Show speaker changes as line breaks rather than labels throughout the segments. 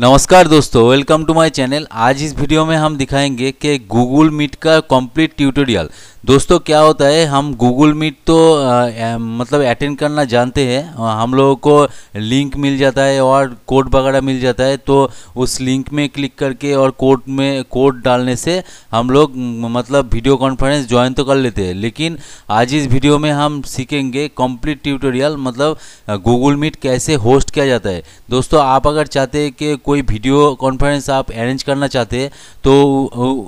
नमस्कार दोस्तों, welcome to my channel. आज इस वीडियो में हम दिखाएंगे कि गूगल मीट का कंप्लीट ट्यूटोरियल। दोस्तों क्या होता है, हम गूगल मीट तो मतलब अटेंड करना जानते हैं। हम लोगों को लिंक मिल जाता है और कोड वगैरह मिल जाता है, तो उस लिंक में क्लिक करके और कोड डालने से हम लोग मतलब वीडियो कॉन्फ्रेंस ज्वाइन तो कर लेते हैं। लेकिन आज इस वीडियो में हम सीखेंगे कंप्लीट ट्यूटोरियल, मतलब गूगल मीट कैसे होस्ट किया जाता है। दोस्तों आप अगर चाहते हैं कि कोई वीडियो कॉन्फ्रेंस आप अरेंज करना चाहते हैं तो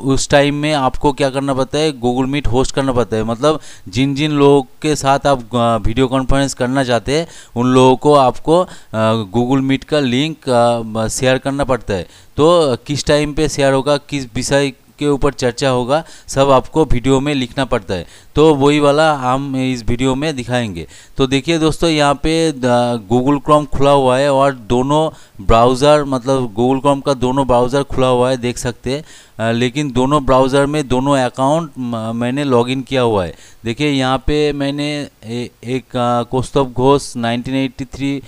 उस टाइम में आपको क्या करना पड़ता है, गूगल मीट होस्ट करना पड़ता है। मतलब जिन जिन लोगों के साथ आप वीडियो कॉन्फ्रेंस करना चाहते हैं उन लोगों को आपको गूगल मीट का लिंक शेयर करना पड़ता है। तो किस टाइम पे शेयर होगा, किस विषय के ऊपर चर्चा होगा, सब आपको वीडियो में लिखना पड़ता है। तो वही वाला हम इस वीडियो में दिखाएंगे। तो देखिए दोस्तों, यहाँ पे गूगल क्रोम खुला हुआ है और दोनों ब्राउज़र, मतलब गूगल क्रोम का दोनों ब्राउज़र खुला हुआ है, देख सकते हैं। लेकिन दोनों ब्राउज़र में दोनों अकाउंट मैंने लॉगिन किया हुआ है। देखिए यहाँ पे मैंने एक कौस्तुभ घोष 1983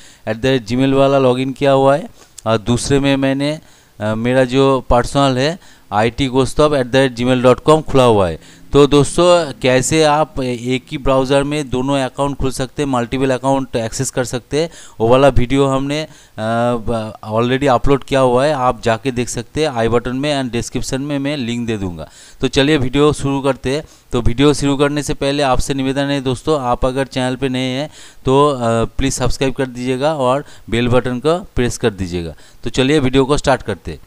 @gmail वाला लॉगिन किया हुआ है, और दूसरे में मैंने मेरा जो पर्सनल है itkaustuv@gmail.com खुला हुआ है। तो दोस्तों कैसे आप एक ही ब्राउज़र में दोनों अकाउंट खुल सकते हैं, मल्टीपल अकाउंट एक्सेस कर सकते हैं, वो वाला वीडियो हमने ऑलरेडी अपलोड किया हुआ है। आप जाके देख सकते हैं, आई बटन में एंड डिस्क्रिप्शन में मैं लिंक दे दूंगा। तो चलिए वीडियो शुरू करते हैं। तो वीडियो शुरू करने से पहले आपसे निवेदन है दोस्तों, आप अगर चैनल पे नए हैं तो प्लीज़ सब्सक्राइब कर दीजिएगा और बेल बटन को प्रेस कर दीजिएगा। तो चलिए वीडियो को स्टार्ट करते हैं।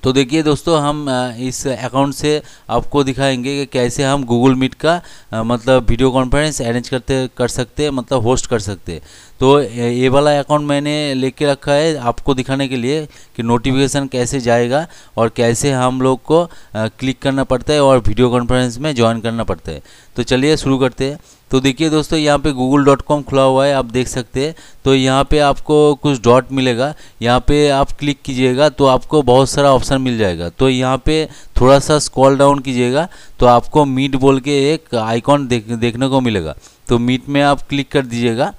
तो देखिए दोस्तों, हम इस अकाउंट से आपको दिखाएंगे कि कैसे हम गूगल मीट का मतलब वीडियो कॉन्फ्रेंस अरेंज कर सकते हैं, मतलब होस्ट कर सकते हैं। तो ये वाला अकाउंट मैंने लेके रखा है आपको दिखाने के लिए कि नोटिफिकेशन कैसे जाएगा और कैसे हम लोग को क्लिक करना पड़ता है और वीडियो कॉन्फ्रेंस में ज्वाइन करना पड़ता है। तो चलिए शुरू करते हैं। तो देखिए दोस्तों, यहाँ पे google.com खुला हुआ है, आप देख सकते हैं। तो यहाँ पे आपको कुछ डॉट मिलेगा, यहाँ पे आप क्लिक कीजिएगा तो आपको बहुत सारा ऑप्शन मिल जाएगा। तो यहाँ पे थोड़ा सा स्क्रॉल डाउन कीजिएगा तो आपको मीट बोल के एक आइकॉन देखने को मिलेगा। तो मीट में आप क्लिक कर दीजिएगा।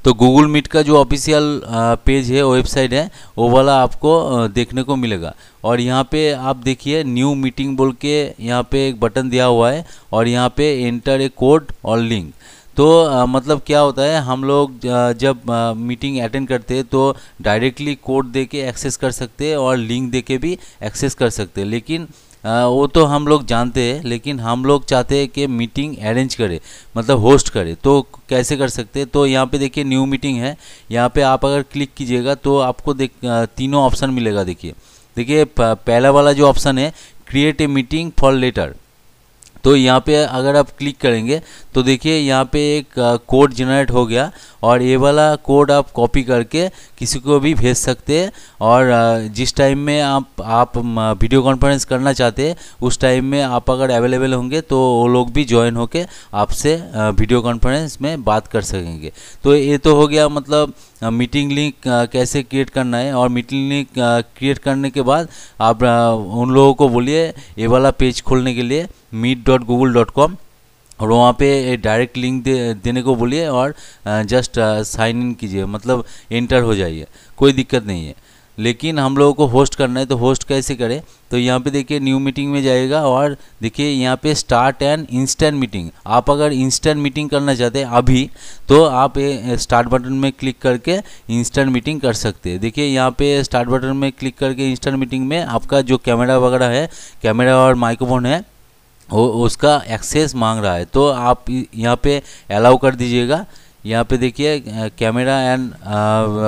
तो गूगल मीट का जो ऑफिशियल पेज है, वेबसाइट है, वो वाला आपको देखने को मिलेगा। और यहाँ पे आप देखिए न्यू मीटिंग बोल के यहाँ पे एक बटन दिया हुआ है और यहाँ पे एंटर ए कोड और लिंक। तो मतलब क्या होता है, हम लोग जब मीटिंग अटेंड करते हैं तो डायरेक्टली कोड दे के एक्सेस कर सकते हैं और लिंक दे के भी एक्सेस कर सकते हैं। लेकिन वो तो हम लोग जानते हैं, लेकिन हम लोग चाहते हैं कि मीटिंग अरेंज करे, मतलब होस्ट करे। तो कैसे कर सकते हैं, तो यहाँ पे देखिए न्यू मीटिंग है, यहाँ पे आप अगर क्लिक कीजिएगा तो आपको तीनों ऑप्शन मिलेगा। देखिए पहला वाला जो ऑप्शन है, create a meeting for later. तो यहाँ पे अगर आप क्लिक करेंगे तो देखिए यहाँ पे एक कोड जनरेट हो गया, और ये वाला कोड आप कॉपी करके किसी को भी भेज सकते हैं। और जिस टाइम में आप वीडियो कॉन्फ्रेंस करना चाहते हैं उस टाइम में आप अगर अवेलेबल होंगे तो वो लोग भी ज्वाइन होके आपसे वीडियो कॉन्फ्रेंस में बात कर सकेंगे। तो ये तो हो गया, मतलब मीटिंग लिंक कैसे क्रिएट करना है। और मीटिंग लिंक क्रिएट करने के बाद आप उन लोगों को बोलिए ये वाला पेज खोलने के लिए meet.google.com, और वहाँ पे डायरेक्ट लिंक देने को बोलिए और जस्ट साइन इन कीजिए, मतलब एंटर हो जाइए, कोई दिक्कत नहीं है। लेकिन हम लोगों को होस्ट करना है, तो होस्ट कैसे करें, तो यहाँ पे देखिए न्यू मीटिंग में जाएगा और देखिए यहाँ पे स्टार्ट एंड इंस्टेंट मीटिंग। आप अगर इंस्टेंट मीटिंग करना चाहते हैं अभी, तो आप ये स्टार्ट बटन में क्लिक करके इंस्टेंट मीटिंग कर सकते हैं। देखिए यहाँ पे स्टार्ट बटन में क्लिक करके इंस्टेंट मीटिंग में आपका जो कैमरा वगैरह है, कैमरा और माइक्रोफोन है, वो उसका एक्सेस मांग रहा है। तो आप यहाँ पे अलाउ कर दीजिएगा। यहाँ पे देखिए कैमरा एंड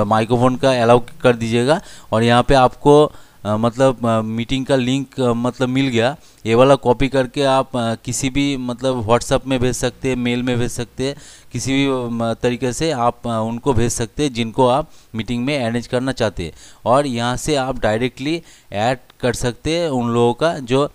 माइक्रोफोन का अलाउ कर दीजिएगा, और यहाँ पे आपको मतलब मीटिंग का लिंक मतलब मिल गया। ये वाला कॉपी करके आप किसी भी मतलब व्हाट्सएप में भेज सकते हैं, मेल में भेज सकते हैं, किसी भी तरीके से आप उनको भेज सकते हैं जिनको आप मीटिंग में अरेंज करना चाहते हैं। और यहाँ से आप डायरेक्टली ऐड कर सकते हैं उन लोगों का जो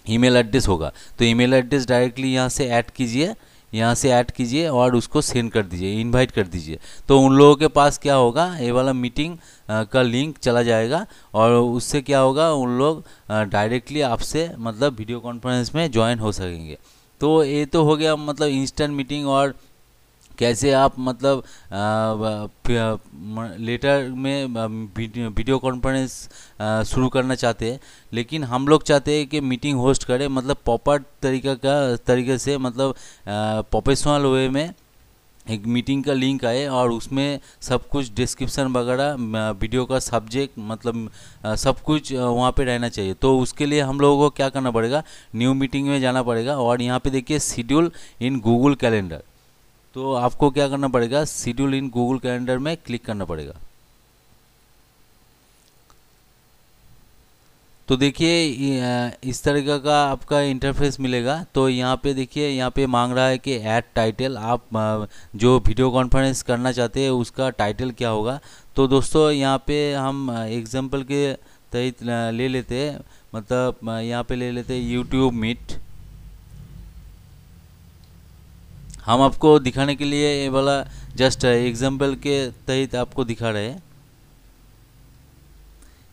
ईमेल एड्रेस होगा। तो ईमेल एड्रेस डायरेक्टली यहाँ से ऐड कीजिए, यहाँ से ऐड कीजिए और उसको सेंड कर दीजिए, इनवाइट कर दीजिए। तो उन लोगों के पास क्या होगा, ये वाला मीटिंग का लिंक चला जाएगा, और उससे क्या होगा, उन लोग डायरेक्टली आपसे मतलब वीडियो कॉन्फ्रेंस में ज्वाइन हो सकेंगे। तो ये तो हो गया मतलब इंस्टेंट मीटिंग और कैसे आप मतलब लेटर में वीडियो कॉन्फ्रेंस शुरू करना चाहते हैं, लेकिन हम लोग चाहते हैं कि मीटिंग होस्ट करें मतलब प्रॉपर तरीके से, मतलब प्रोफेशनल वे में एक मीटिंग का लिंक आए और उसमें सब कुछ डिस्क्रिप्शन वगैरह, वीडियो का सब्जेक्ट, मतलब सब कुछ वहाँ पे रहना चाहिए। तो उसके लिए हम लोगों को क्या करना पड़ेगा, न्यू मीटिंग में जाना पड़ेगा और यहाँ पे देखिए शेड्यूल इन गूगल कैलेंडर। तो आपको क्या करना पड़ेगा, शेड्यूल इन गूगल कैलेंडर में क्लिक करना पड़ेगा। तो देखिए इस तरीके का आपका इंटरफेस मिलेगा। तो यहाँ पे देखिए, यहाँ पे मांग रहा है कि ऐड टाइटल, आप जो वीडियो कॉन्फ्रेंस करना चाहते हैं उसका टाइटल क्या होगा। तो दोस्तों यहाँ पे हम एग्जांपल के तहत ले लेते हैं, मतलब यहाँ पे ले लेते हैं यूट्यूब मीट। हम आपको दिखाने के लिए ये वाला जस्ट एग्जांपल के तहत आपको दिखा रहे हैं।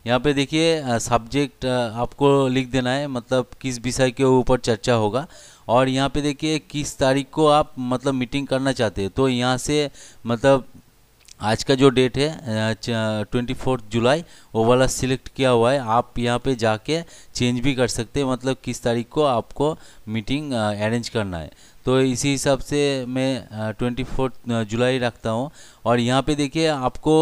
यहाँ पे देखिए सब्जेक्ट आपको लिख देना है, मतलब किस विषय के ऊपर चर्चा होगा, और यहाँ पे देखिए किस तारीख को आप मतलब मीटिंग करना चाहते हैं। तो यहाँ से मतलब आज का जो डेट है 24 जुलाई, वो वाला सिलेक्ट किया हुआ है। आप यहाँ पे जाके चेंज भी कर सकते हैं, मतलब किस तारीख को आपको मीटिंग अरेंज करना है। तो इसी हिसाब से मैं 24 जुलाई रखता हूँ। और यहाँ पे देखिए आपको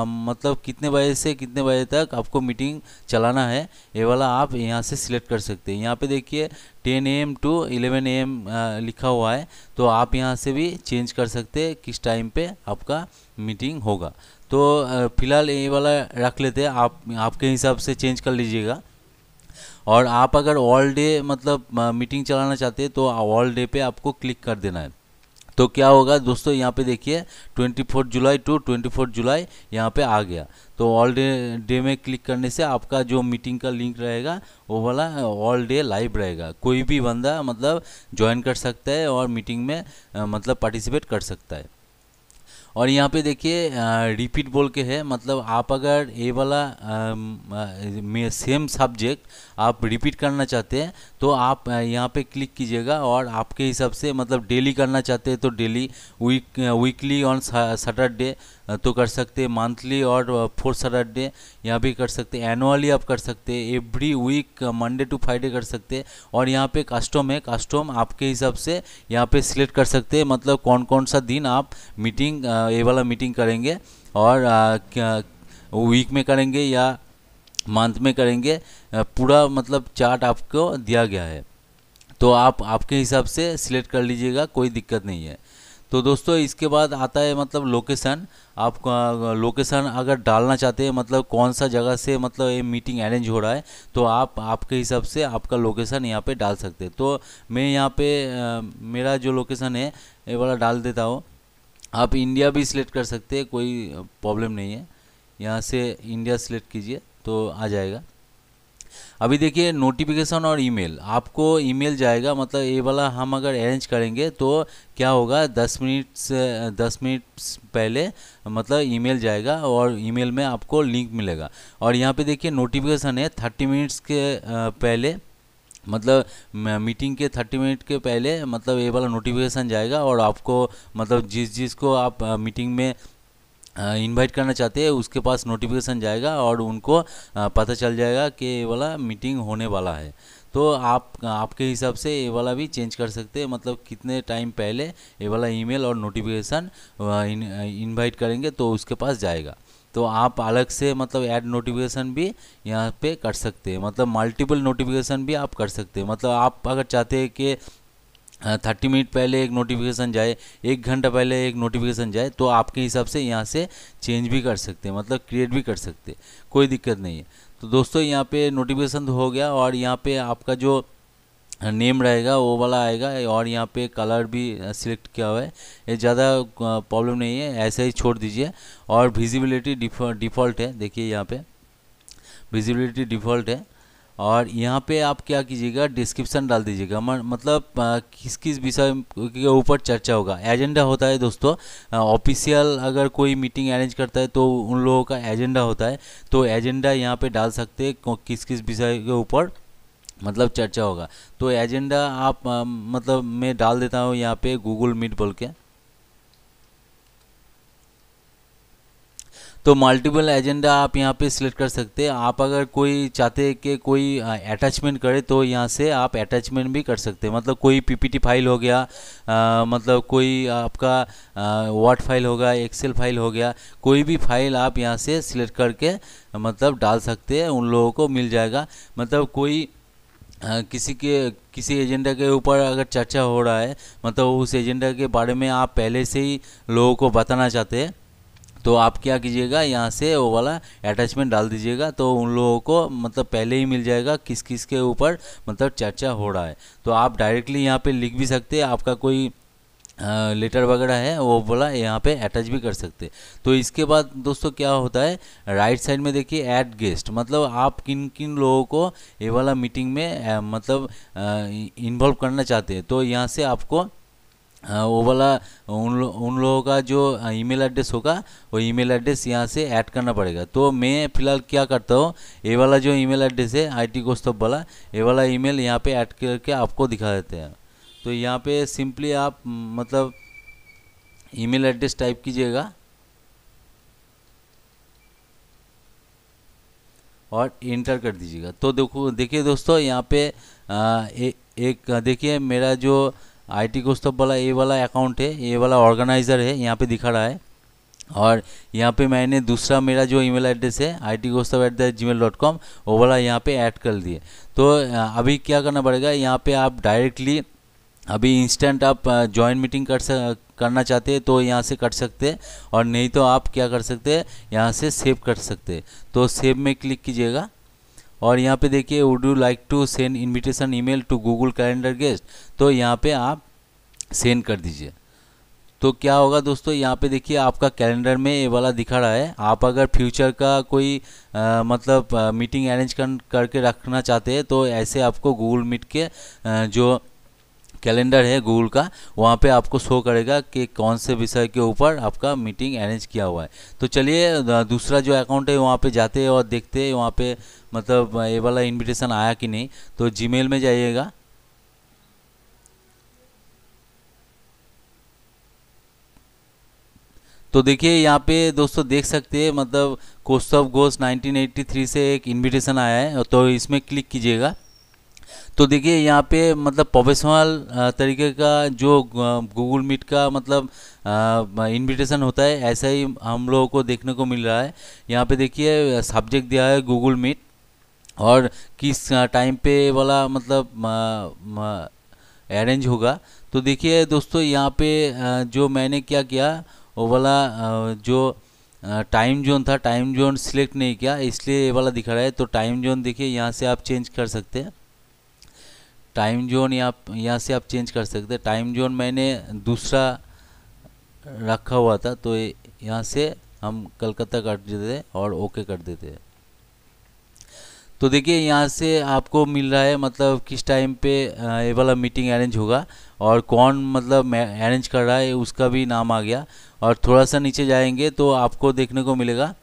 मतलब कितने बजे से कितने बजे तक आपको मीटिंग चलाना है, ये वाला आप यहाँ से सिलेक्ट कर सकते हैं। यहाँ पे देखिए 10 AM to 11 AM लिखा हुआ है, तो आप यहाँ से भी चेंज कर सकते हैं किस टाइम पे आपका मीटिंग होगा। तो फिलहाल ये वाला रख लेते हैं, आप आपके हिसाब से चेंज कर लीजिएगा। और आप अगर ऑल डे मतलब मीटिंग चलाना चाहते हैं तो ऑल डे पे आपको क्लिक कर देना है। तो क्या होगा दोस्तों, यहाँ पे देखिए 24 जुलाई टू 24 जुलाई यहाँ पे आ गया। तो ऑल डे में क्लिक करने से आपका जो मीटिंग का लिंक रहेगा वो वाला ऑल डे लाइव रहेगा। कोई भी बंदा मतलब ज्वाइन कर सकता है और मीटिंग में मतलब पार्टिसिपेट कर सकता है। और यहाँ पे देखिए रिपीट बोल के है, मतलब आप अगर ये वाला सेम सब्जेक्ट आप रिपीट करना चाहते हैं तो आप यहाँ पे क्लिक कीजिएगा, और आपके हिसाब से मतलब डेली करना चाहते हैं तो डेली, वीकली ऑन सैटरडे तो कर सकते हैं, मंथली और फोर्थ सैटरडे यहाँ भी कर सकते हैं, एनुअली आप कर सकते हैं, every week Monday to Friday कर सकते हैं। और यहाँ पे कस्टम है, कस्टम आपके हिसाब से यहाँ पे सिलेक्ट कर सकते हैं, मतलब कौन कौन सा दिन आप मीटिंग ये वाला मीटिंग करेंगे, और वीक में करेंगे या मंथ में करेंगे, पूरा मतलब चार्ट आपको दिया गया है। तो आप आपके हिसाब से सिलेक्ट कर लीजिएगा, कोई दिक्कत नहीं है। तो दोस्तों इसके बाद आता है मतलब लोकेशन। आप लोकेशन अगर डालना चाहते हैं, मतलब कौन सा जगह से मतलब ये मीटिंग अरेंज हो रहा है, तो आप आपके हिसाब से आपका लोकेशन यहाँ पे डाल सकते हैं। तो मैं यहाँ पे मेरा जो लोकेशन है ये वाला डाल देता हूँ। आप इंडिया भी सिलेक्ट कर सकते हैं, कोई प्रॉब्लम नहीं है। यहाँ से इंडिया सिलेक्ट कीजिए तो आ जाएगा। अभी देखिए नोटिफिकेशन और ईमेल, आपको ईमेल जाएगा, मतलब ये वाला हम अगर अरेंज करेंगे तो क्या होगा, 10 मिनट पहले मतलब ईमेल जाएगा और ईमेल में आपको लिंक मिलेगा। और यहाँ पे देखिए नोटिफिकेशन है 30 मिनट्स के पहले, मतलब मीटिंग के 30 मिनट के पहले मतलब ये वाला नोटिफिकेशन जाएगा, और आपको मतलब जिस को आप मीटिंग में इनवाइट करना चाहते हैं उसके पास नोटिफिकेशन जाएगा और उनको पता चल जाएगा कि ये वाला मीटिंग होने वाला है। तो आप आपके हिसाब से ये वाला भी चेंज कर सकते हैं, मतलब कितने टाइम पहले ये वाला ईमेल और नोटिफिकेशन इनवाइट करेंगे तो उसके पास जाएगा। तो आप अलग से मतलब ऐड नोटिफिकेशन भी यहाँ पे कर सकते हैं, मतलब मल्टीपल नोटिफिकेशन भी आप कर सकते हैं। मतलब आप अगर चाहते हैं कि 30 मिनट पहले एक नोटिफिकेशन जाए, 1 घंटा पहले एक नोटिफिकेशन जाए, तो आपके हिसाब से यहाँ से चेंज भी कर सकते हैं, मतलब क्रिएट भी कर सकते हैं, कोई दिक्कत नहीं है। तो दोस्तों यहाँ पे नोटिफिकेशन हो गया, और यहाँ पे आपका जो नेम रहेगा वो वाला आएगा, और यहाँ पे कलर भी सिलेक्ट किया हुआ है, ये ज़्यादा प्रॉब्लम नहीं है, ऐसे ही छोड़ दीजिए। और विजिबिलिटी डिफ़ॉल्ट है, देखिए यहाँ पे विजिबिलिटी डिफ़ॉल्ट है। और यहाँ पे आप क्या कीजिएगा, डिस्क्रिप्शन डाल दीजिएगा, मतलब किस किस विषय के ऊपर चर्चा होगा। एजेंडा होता है दोस्तों, ऑफिशियल अगर कोई मीटिंग अरेंज करता है तो उन लोगों का एजेंडा होता है, तो एजेंडा यहाँ पे डाल सकते हैं किस किस विषय के ऊपर मतलब चर्चा होगा। तो एजेंडा आप मतलब मैं डाल देता हूँ यहाँ पे गूगल मीट बोल के। तो मल्टीपल एजेंडा आप यहाँ पे सिलेक्ट कर सकते हैं। आप अगर कोई चाहते हैं कि कोई अटैचमेंट करे तो यहाँ से आप अटैचमेंट भी कर सकते हैं। मतलब कोई पीपीटी फाइल हो गया, मतलब कोई आपका वर्ड फाइल होगा, एक्सेल फाइल हो गया, कोई भी फाइल आप यहाँ से सिलेक्ट करके मतलब डाल सकते हैं, उन लोगों को मिल जाएगा। मतलब कोई किसी एजेंडा के ऊपर अगर चर्चा हो रहा है, मतलब उस एजेंडा के बारे में आप पहले से ही लोगों को बताना चाहते हैं, तो आप क्या कीजिएगा, यहाँ से वो वाला अटैचमेंट डाल दीजिएगा, तो उन लोगों को मतलब पहले ही मिल जाएगा किस किस के ऊपर मतलब चर्चा हो रहा है। तो आप डायरेक्टली यहाँ पे लिख भी सकते हैं, आपका कोई लेटर वगैरह है वो बोला यहाँ पे अटैच भी कर सकते। तो इसके बाद दोस्तों क्या होता है, राइट साइड में देखिए ऐड गेस्ट, मतलब आप किन किन लोगों को ये वाला मीटिंग में मतलब इन्वॉल्व करना चाहते हैं। तो यहाँ से आपको वो वाला उन लोगों का जो ईमेल एड्रेस होगा वो ईमेल एड्रेस यहाँ से ऐड करना पड़ेगा। तो मैं फ़िलहाल क्या करता हूँ, ये वाला जो ईमेल एड्रेस है IT कौस्तुभ वाला, ये वाला ईमेल यहाँ पे ऐड करके आपको दिखा देते हैं। तो यहाँ पे सिंपली आप मतलब ईमेल एड्रेस टाइप कीजिएगा और इंटर कर दीजिएगा। तो देखिए दोस्तों यहाँ पे एक देखिए मेरा जो IT कौस्तुभ वाला ये वाला अकाउंट है, ये वाला ऑर्गेनाइज़र है, यहाँ पे दिखा रहा है। और यहाँ पे मैंने दूसरा मेरा जो ईमेल एड्रेस है itkaustav@gmail.com वो वाला यहाँ पे ऐड कर दिए। तो अभी क्या करना पड़ेगा, यहाँ पे आप डायरेक्टली अभी इंस्टेंट आप जॉइन मीटिंग करना चाहते हैं तो यहाँ से कर सकते हैं, और नहीं तो आप क्या कर सकते हैं, यहाँ से सेव कर सकते हैं। तो सेव में क्लिक कीजिएगा और यहाँ पे देखिए would you like to send invitation email to Google Calendar guest, तो यहाँ पे आप सेंड कर दीजिए। तो क्या होगा दोस्तों, यहाँ पे देखिए आपका कैलेंडर में ये वाला दिखा रहा है। आप अगर फ्यूचर का कोई मतलब मीटिंग अरेंज करके रखना चाहते हैं तो ऐसे आपको गूगल मीट के जो कैलेंडर है गूगल का, वहाँ पे आपको शो करेगा कि कौन से विषय के ऊपर आपका मीटिंग अरेंज किया हुआ है। तो चलिए दूसरा जो अकाउंट है वहाँ पे जाते हैं और देखते हैं वहाँ पे मतलब ये वाला इनविटेशन आया कि नहीं। तो जीमेल में जाइएगा, तो देखिए यहाँ पे दोस्तों देख सकते हैं मतलब कौस्तुभ घोष 1983 से एक इनविटेशन आया है, तो इसमें क्लिक कीजिएगा। तो देखिए यहाँ पे मतलब प्रोफेशनल तरीके का जो गूगल मीट का मतलब इनविटेशन होता है, ऐसा ही हम लोगों को देखने को मिल रहा है। यहाँ पे देखिए सब्जेक्ट दिया है गूगल मीट और किस टाइम पे वाला मतलब अरेंज होगा। तो देखिए दोस्तों यहाँ पे जो मैंने क्या किया, वो वाला जो टाइम जोन था, टाइम जोन सिलेक्ट नहीं किया, इसलिए ये वाला दिखा रहा है। तो टाइम जोन देखिए यहाँ से आप चेंज कर सकते हैं, टाइम जोन यहाँ से आप चेंज कर सकते हैं। टाइम जोन मैंने दूसरा रखा हुआ था, तो यहाँ से हम कलकत्ता कर देते हैं और ओके कर देते हैं। तो देखिए यहाँ से आपको मिल रहा है मतलब किस टाइम पे ये वाला मीटिंग अरेंज होगा और कौन मतलब अरेंज कर रहा है उसका भी नाम आ गया। और थोड़ा सा नीचे जाएंगे तो आपको देखने को मिलेगा,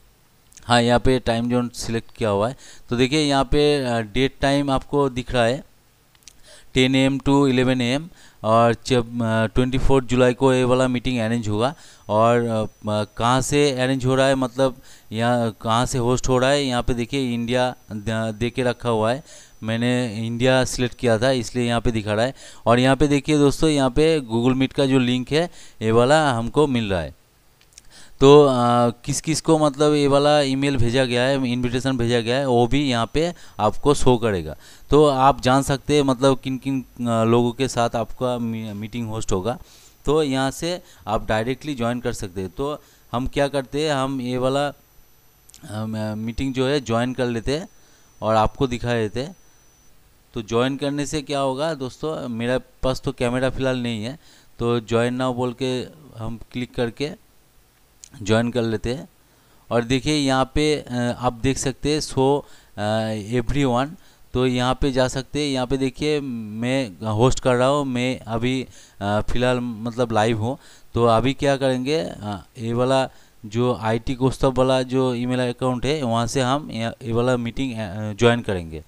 हाँ यहाँ पे टाइम जोन सिलेक्ट किया हुआ है। तो देखिए यहाँ पे डेट टाइम आपको दिख रहा है 10 AM to 11 AM, और जब 24 जुलाई को ये वाला मीटिंग अरेंज होगा। और कहाँ से अरेंज हो रहा है, मतलब यहाँ कहाँ से होस्ट हो रहा है, यहाँ पे देखिए इंडिया दे के रखा हुआ है, मैंने इंडिया सिलेक्ट किया था इसलिए यहाँ पे दिखा रहा है। और यहाँ पे देखिए दोस्तों, यहाँ पे गूगल मीट का जो लिंक है ये वाला हमको मिल रहा है। तो किस किस को मतलब ये वाला ईमेल भेजा गया है, इनविटेशन भेजा गया है, वो भी यहाँ पे आपको शो करेगा। तो आप जान सकते हैं मतलब किन किन लोगों के साथ आपका मीटिंग होस्ट होगा। तो यहाँ से आप डायरेक्टली ज्वाइन कर सकते हैं। तो हम क्या करते हैं, हम ये वाला मीटिंग जो है ज्वाइन कर लेते हैं और आपको दिखा देते हैं। तो ज्वाइन करने से क्या होगा दोस्तों, मेरे पास तो कैमरा फ़िलहाल नहीं है, तो ज्वाइन नाउ बोल के हम क्लिक करके ज्वाइन कर लेते हैं। और देखिए यहाँ पे आप देख सकते हैं शो एवरीवन, तो यहाँ पे जा सकते हैं। यहाँ पे देखिए मैं होस्ट कर रहा हूँ, मैं अभी फ़िलहाल मतलब लाइव हूँ। तो अभी क्या करेंगे, ये वाला जो IT कौस्तुभ वाला जो ईमेल अकाउंट है वहाँ से हम ये वाला मीटिंग ज्वाइन करेंगे।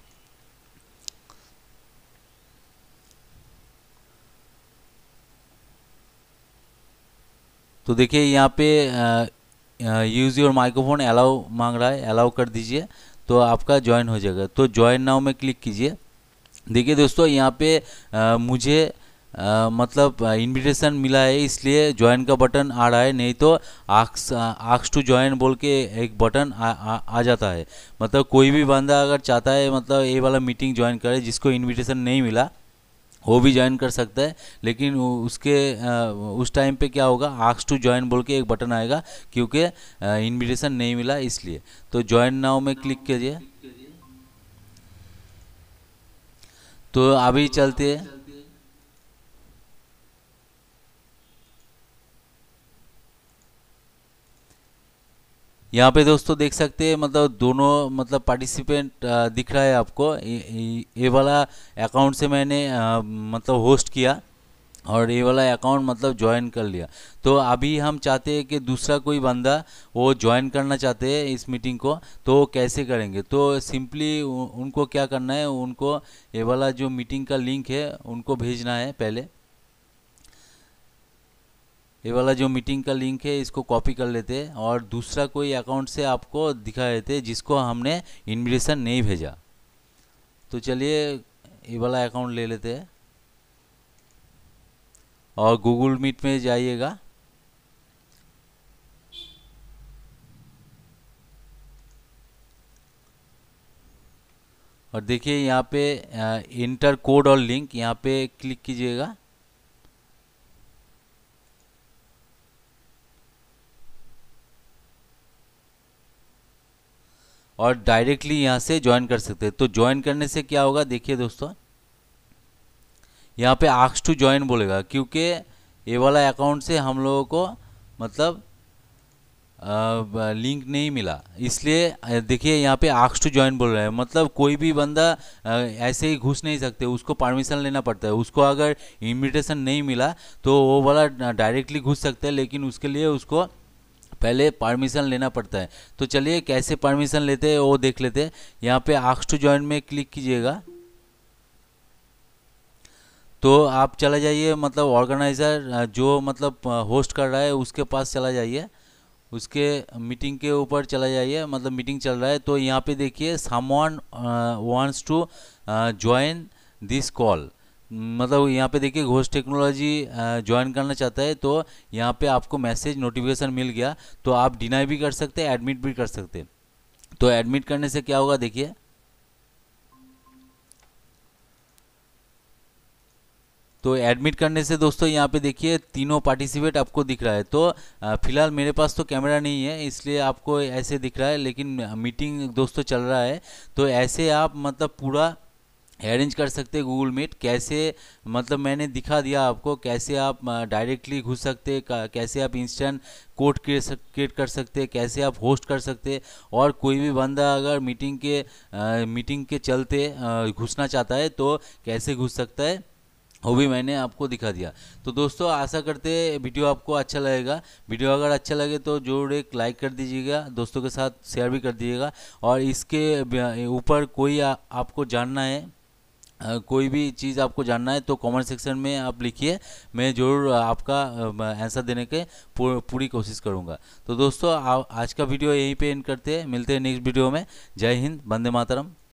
तो देखिए यहाँ पे यूज़ योर माइक्रोफोन अलाउ मांग रहा है, अलाउ कर दीजिए तो आपका ज्वाइन हो जाएगा। तो ज्वाइन नाउ में क्लिक कीजिए। देखिए दोस्तों यहाँ पे मुझे मतलब इनविटेशन मिला है इसलिए ज्वाइन का बटन आ रहा है, नहीं तो आक्स टू ज्वाइन बोल के एक बटन आ जाता है। मतलब कोई भी बंदा अगर चाहता है मतलब ये वाला मीटिंग ज्वाइन करे, जिसको इनविटेशन नहीं मिला वो भी ज्वाइन कर सकता है, लेकिन उसके उस टाइम पे क्या होगा, आस्क टू ज्वाइन बोल के एक बटन आएगा, क्योंकि इनविटेशन नहीं मिला इसलिए। तो ज्वाइन नाउ में क्लिक कीजिए। तो अभी चलते हैं। यहाँ पे दोस्तों देख सकते हैं मतलब दोनों मतलब पार्टिसिपेंट दिख रहा है आपको। ये वाला अकाउंट से मैंने मतलब होस्ट किया और ये वाला अकाउंट मतलब ज्वाइन कर लिया। तो अभी हम चाहते हैं कि दूसरा कोई बंदा वो ज्वाइन करना चाहते हैं इस मीटिंग को, तो वो कैसे करेंगे। तो सिंपली उनको क्या करना है, उनको ये वाला जो मीटिंग का लिंक है उनको भेजना है। पहले ये वाला जो मीटिंग का लिंक है इसको कॉपी कर लेते हैं और दूसरा कोई अकाउंट से आपको दिखा देते हैं जिसको हमने इनविटेशन नहीं भेजा। तो चलिए ये वाला अकाउंट ले लेते हैं और गूगल मीट में जाइएगा। और देखिए यहाँ पे इंटर कोड और लिंक, यहाँ पे क्लिक कीजिएगा। और डायरेक्टली यहाँ से ज्वाइन कर सकते हैं। तो ज्वाइन करने से क्या होगा, देखिए दोस्तों यहाँ पे आस्क टू ज्वाइन बोलेगा, क्योंकि ये वाला अकाउंट से हम लोगों को मतलब लिंक नहीं मिला, इसलिए देखिए यहाँ पे आस्क टू ज्वाइन बोल रहा है। मतलब कोई भी बंदा ऐसे ही घुस नहीं सकते, उसको परमिशन लेना पड़ता है। उसको अगर इनविटेशन नहीं मिला तो वो वाला डायरेक्टली घुस सकता है, लेकिन उसके लिए उसको पहले परमिशन लेना पड़ता है। तो चलिए कैसे परमिशन लेते हैं वो देख लेते हैं। यहाँ पे आस्क टू ज्वाइन में क्लिक कीजिएगा तो आप चला जाइए मतलब ऑर्गेनाइज़र जो मतलब होस्ट कर रहा है उसके पास चला जाइए, उसके मीटिंग के ऊपर चला जाइए। मतलब मीटिंग चल रहा है तो यहाँ पे देखिए someone wants to join this call. मतलब यहाँ पे देखिए घोष टेक्नोलॉजी ज्वाइन करना चाहता है, तो यहाँ पे आपको मैसेज नोटिफिकेशन मिल गया। तो आप डिनाई भी कर सकते हैं, एडमिट भी कर सकते हैं। तो एडमिट करने से क्या होगा देखिए, तो एडमिट करने से दोस्तों यहाँ पे देखिए तीनों पार्टिसिपेट आपको दिख रहा है। तो फिलहाल मेरे पास तो कैमरा नहीं है इसलिए आपको ऐसे दिख रहा है, लेकिन मीटिंग दोस्तों चल रहा है। तो ऐसे आप मतलब पूरा अरेंज कर सकते हैं गूगल मीट। कैसे मतलब मैंने दिखा दिया आपको, कैसे आप डायरेक्टली घुस सकते हैं, कैसे आप इंस्टेंट कोड क्रिएट कर सकते हैं, कैसे आप होस्ट कर सकते हैं। और कोई भी बंदा अगर मीटिंग के चलते घुसना चाहता है तो कैसे घुस सकता है वो भी मैंने आपको दिखा दिया। तो दोस्तों आशा करते हैं वीडियो आपको अच्छा लगेगा। वीडियो अगर अच्छा लगे तो जरूर एक लाइक कर दीजिएगा, दोस्तों के साथ शेयर भी कर दीजिएगा। और इसके ऊपर कोई आपको जानना है, कोई भी चीज़ आपको जानना है तो कमेंट सेक्शन में आप लिखिए, मैं ज़रूर आपका आंसर देने के पूरी कोशिश करूँगा। तो दोस्तों आज का वीडियो यहीं पे एंड करते हैं, मिलते हैं नेक्स्ट वीडियो में। जय हिंद, वंदे मातरम।